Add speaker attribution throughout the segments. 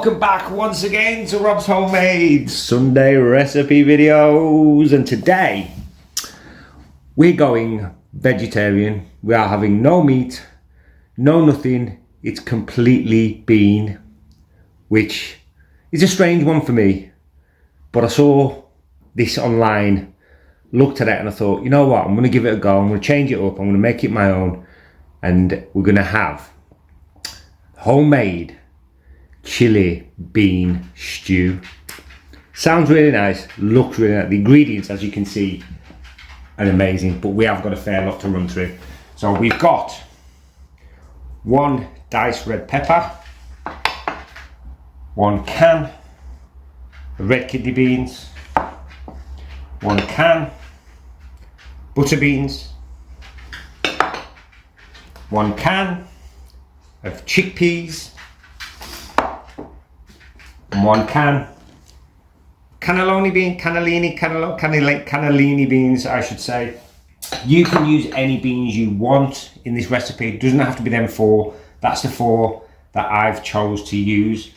Speaker 1: welcome back once again to Rob's Homemade Sunday recipe videos, and today we're going vegetarian. We are having no meat, no nothing. It's completely bean, which is a strange one for me, but I saw this online, looked at it and I thought, you know what, I'm going to give it a go. I'm going to change it up, I'm going to make it my own, and we're going to have homemade chili bean stew. Sounds really nice, looks really nice. The ingredients, as you can see, are amazing, but we have got a fair lot to run through. So we've got 1 diced red pepper, 1 can of red kidney beans, 1 can butter beans, 1 can of chickpeas, and 1 can cannellini beans, I should say. You can use any beans you want in this recipe. It doesn't have to be them 4. That's the 4 that I've chose to use.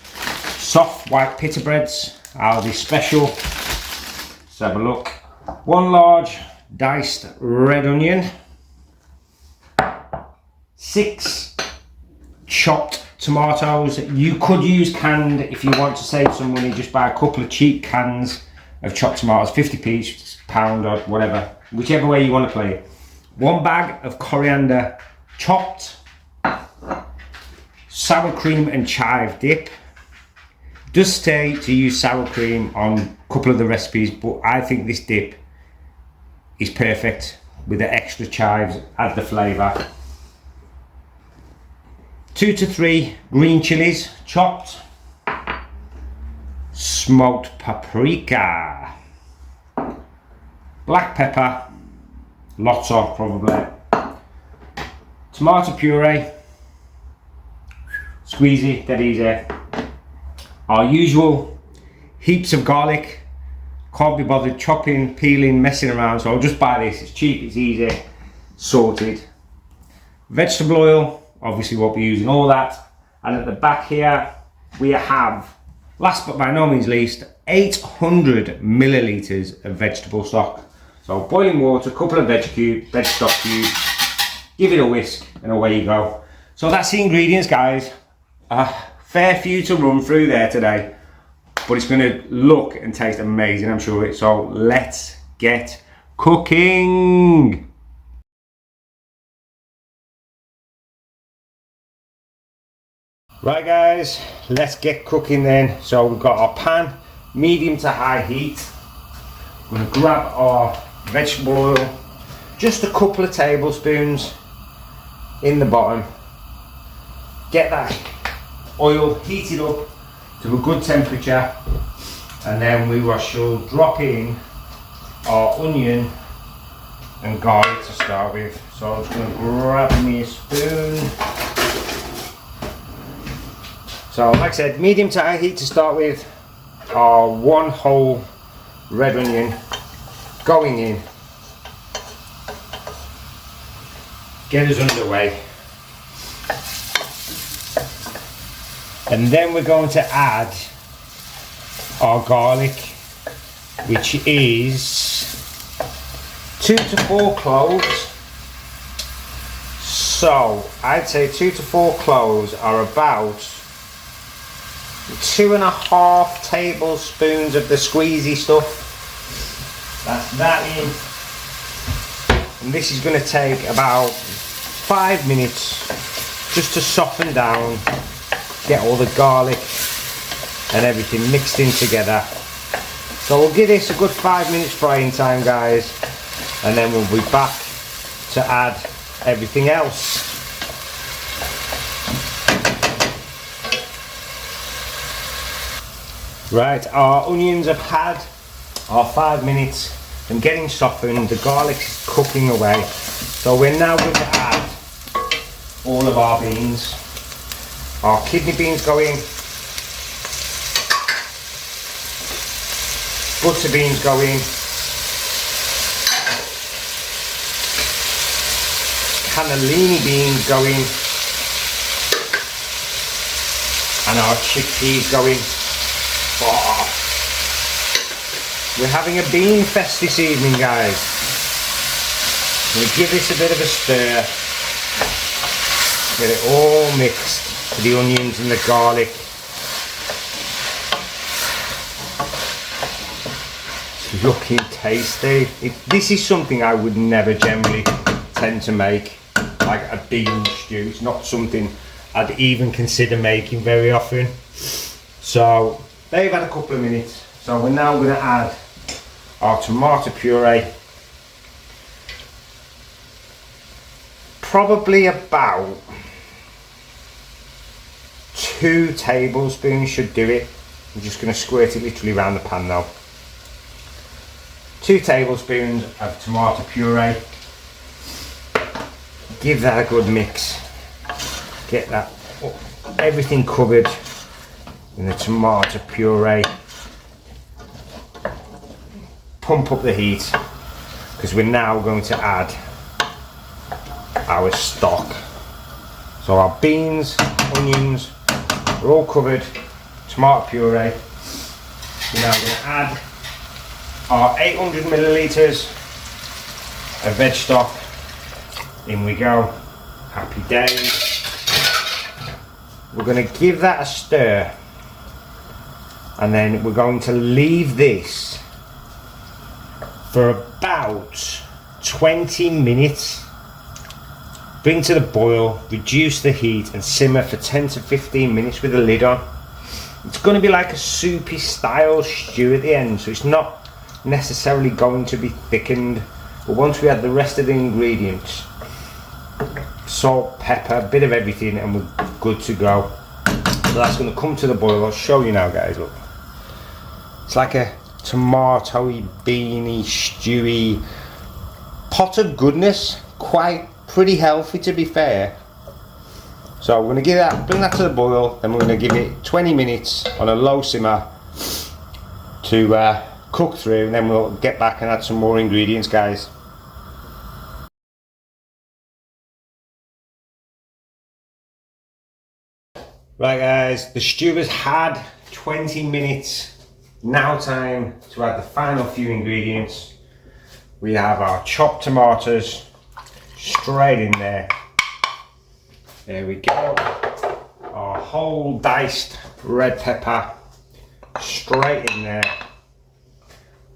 Speaker 1: Soft white pita breads are the special. Let's have a look. 1 large diced red onion, 6 chopped tomatoes. You could use canned if you want to save some money. Just buy a couple of cheap cans of chopped tomatoes, 50p, pound or whatever, whichever way you want to play it. 1 bag of coriander chopped, sour cream and chive dip. It does say to use sour cream on a couple of the recipes, but I think this dip is perfect with the extra chives, add the flavour. 2 to 3 green chilies chopped, smoked paprika, black pepper, lots of probably, tomato puree, squeezy, dead easy. Our usual heaps of garlic, can't be bothered chopping, peeling, messing around, so I'll just buy this. It's cheap, it's easy, sorted. Vegetable oil, obviously won't be using all that. And at the back here we have, last but by no means least, 800 millilitres of vegetable stock. So boiling water, a couple of veg stock cubes, give it a whisk and away you go. So that's the ingredients, guys. A fair few to run through there today, but it's going to look and taste amazing, I'm sure. So let's get cooking. Right guys, let's get cooking then. So we've got our pan, medium to high heat. We're going to grab our vegetable oil, just a couple of tablespoons in the bottom. Get that oil heated up to a good temperature, and then we shall drop in our onion and garlic to start with. So I'm just going to grab me a spoon. So like I said, medium to high heat to start with. Our 1 whole red onion going in. Get us underway. And then we're going to add our garlic, which is 2 to 4 cloves. So I'd say 2 to 4 cloves are about 2.5 tablespoons of the squeezy stuff. That's that in. And this is going to take about 5 minutes just to soften down, get all the garlic and everything mixed in together. So we'll give this a good 5 minutes frying time, guys, and then we'll be back to add everything else. Right, our onions have had our 5 minutes and getting softened, the garlic is cooking away. So we're now going to add all of our beans. Our kidney beans go in, butter beans go in, cannellini beans go in, and our chickpeas going. Oh. We're having a bean fest this evening, guys. We'll give this a bit of a stir. Get it all mixed with the onions and the garlic. It's looking tasty. This is something I would never generally tend to make, like a bean stew. It's not something I'd even consider making very often. So they've had a couple of minutes. So we're now going to add our tomato puree. Probably about 2 tablespoons should do it. I'm just going to squirt it literally around the pan now. 2 tablespoons of tomato puree. Give that a good mix. Get that everything covered in the tomato puree. Pump up the heat because we're now going to add our stock. So our beans, onions are all covered, tomato puree. We're now going to add our 800 millilitres of veg stock. In we go. Happy days. We're going to give that a stir, and then we're going to leave this for about 20 minutes. Bring to the boil, reduce the heat and simmer for 10 to 15 minutes with the lid on. It's going to be like a soupy style stew at the end, so it's not necessarily going to be thickened. But once we add the rest of the ingredients, salt, pepper, a bit of everything, and we're good to go. So that's going to come to the boil. I'll show you now, guys. Look, it's like a tomatoey, beany, stewy pot of goodness. Quite pretty healthy, to be fair. So we're going to bring that to the boil, then we're going to give it 20 minutes on a low simmer to cook through, and then we'll get back and add some more ingredients, guys. Right, guys, the stew has had 20 minutes. Now time to add the final few ingredients. We have our chopped tomatoes straight in there. There we go. Our whole diced red pepper straight in there.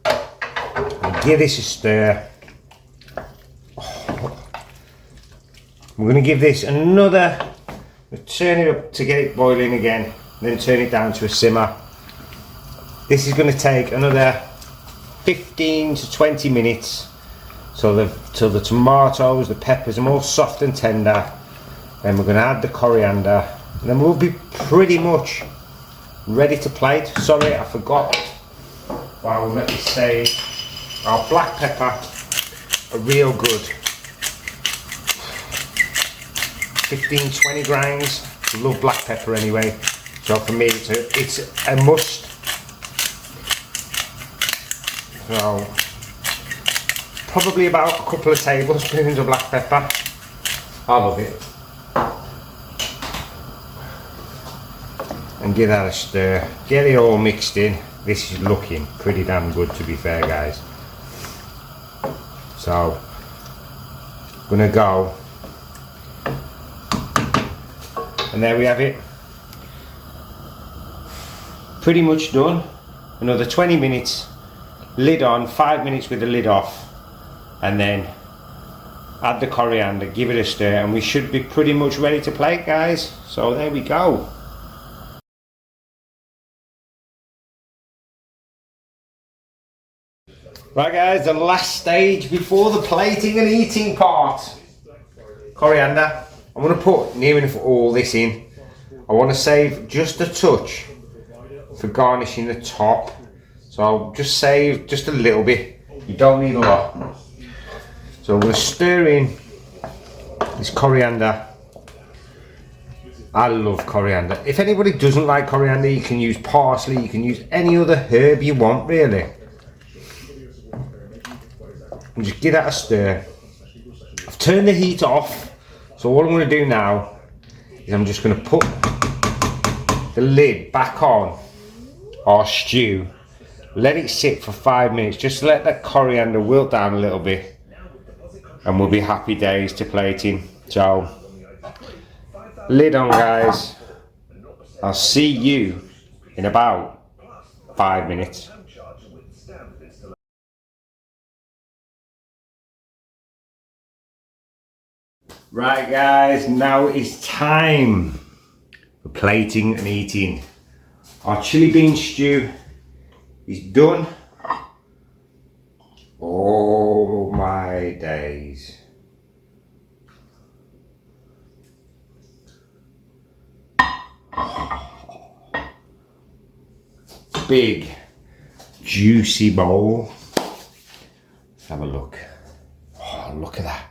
Speaker 1: And give this a stir. We're going to give this another, turn it up to get it boiling again, then turn it down to a simmer. This is going to take another 15 to 20 minutes till the tomatoes, the peppers are all soft and tender. Then we're going to add the coriander, and then we'll be pretty much ready to plate. Sorry, I forgot while we let this stay. Our black pepper are real good. 15-20 grains. Love black pepper anyway, so for me it's a must. So probably about a couple of tablespoons of black pepper. I love it. And give that a stir. Get it all mixed in. This is looking pretty damn good, to be fair, guys. So I'm gonna go, and there we have it. Pretty much done. Another 20 minutes. Lid on, 5 minutes with the lid off, and then add the coriander, give it a stir, and we should be pretty much ready to plate, guys. So there we go. Right, guys, the last stage before the plating and eating part. Coriander. I'm going to put near enough all this in. I want to save just a touch for garnishing the top. So I'll just save just a little bit. You don't need a lot. So I'm going to stir in this coriander. I love coriander. If anybody doesn't like coriander, you can use parsley, you can use any other herb you want, really. And just give that a stir. I've turned the heat off, so all I'm going to do now is I'm just going to put the lid back on our stew. Let it sit for 5 minutes. Just let that coriander wilt down a little bit, and we'll be happy days to plating. So, lid on, guys. I'll see you in about 5 minutes. Right, guys, now it's time for plating and eating. Our chili bean stew is done. Oh my days. Big, juicy bowl. Let's have a look. Oh, look at that.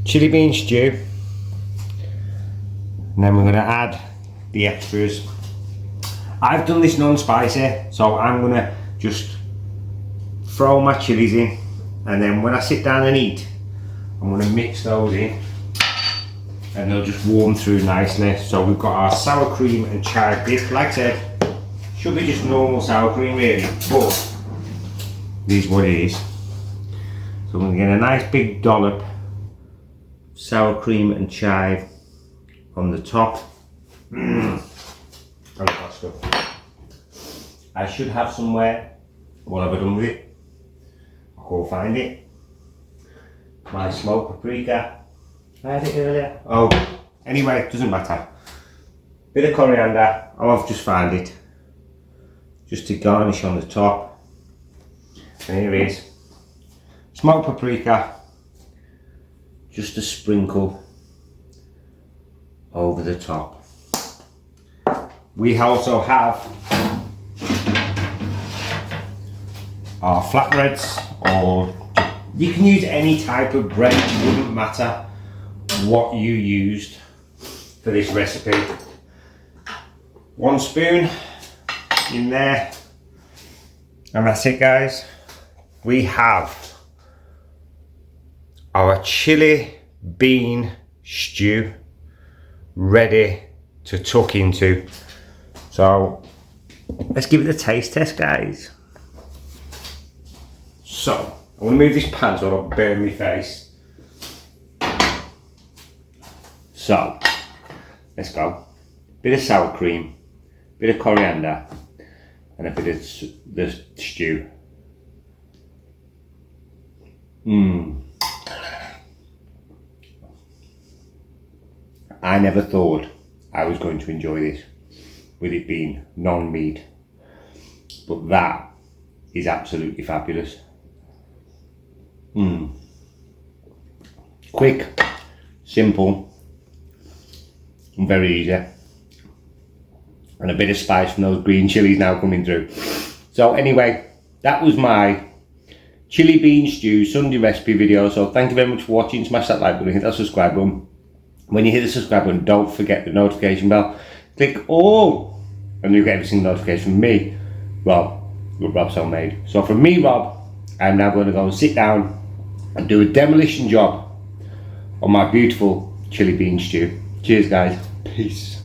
Speaker 1: Chili bean stew. And then we're going to add the extras. I've done this non-spicy, so I'm going to just throw my chilies in, and then when I sit down and eat, I'm going to mix those in, and they'll just warm through nicely. So we've got our sour cream and chive dip. Like I said, should be just normal sour cream really, but this is what it is. So we're going to get a nice big dollop of sour cream and chive on the top. I love that stuff. I should have somewhere. What have I done with it? I'll go find it. My smoked paprika. I had it earlier. Oh, anyway, it doesn't matter. Bit of coriander. Oh, I've just found it. Just to garnish on the top. And here it is. Smoked paprika. Just a sprinkle over the top. We also have our flatbreads, or you can use any type of bread. It wouldn't matter what you used for this recipe. 1 spoon in there, and that's it, guys. We have our chili bean stew ready to tuck into. So let's give it a taste test, guys. So I'm going to move this pan so I don't burn my face. So let's go. Bit of sour cream, bit of coriander, and a bit of the stew. I never thought I was going to enjoy this, with it being non-meat, but that is absolutely fabulous. Quick, simple, and very easy, and a bit of spice from those green chilies now coming through. So anyway, that was my chili bean stew Sunday recipe video. So thank you very much for watching. Smash that like button, hit that subscribe button. When you hit the subscribe button, don't forget the notification bell. Click all, and you'll get every single notification from me, Rob, with Rob's Homemade. So from me, Rob, I'm now going to go and sit down and do a demolition job on my beautiful chili bean stew. Cheers, guys. Peace.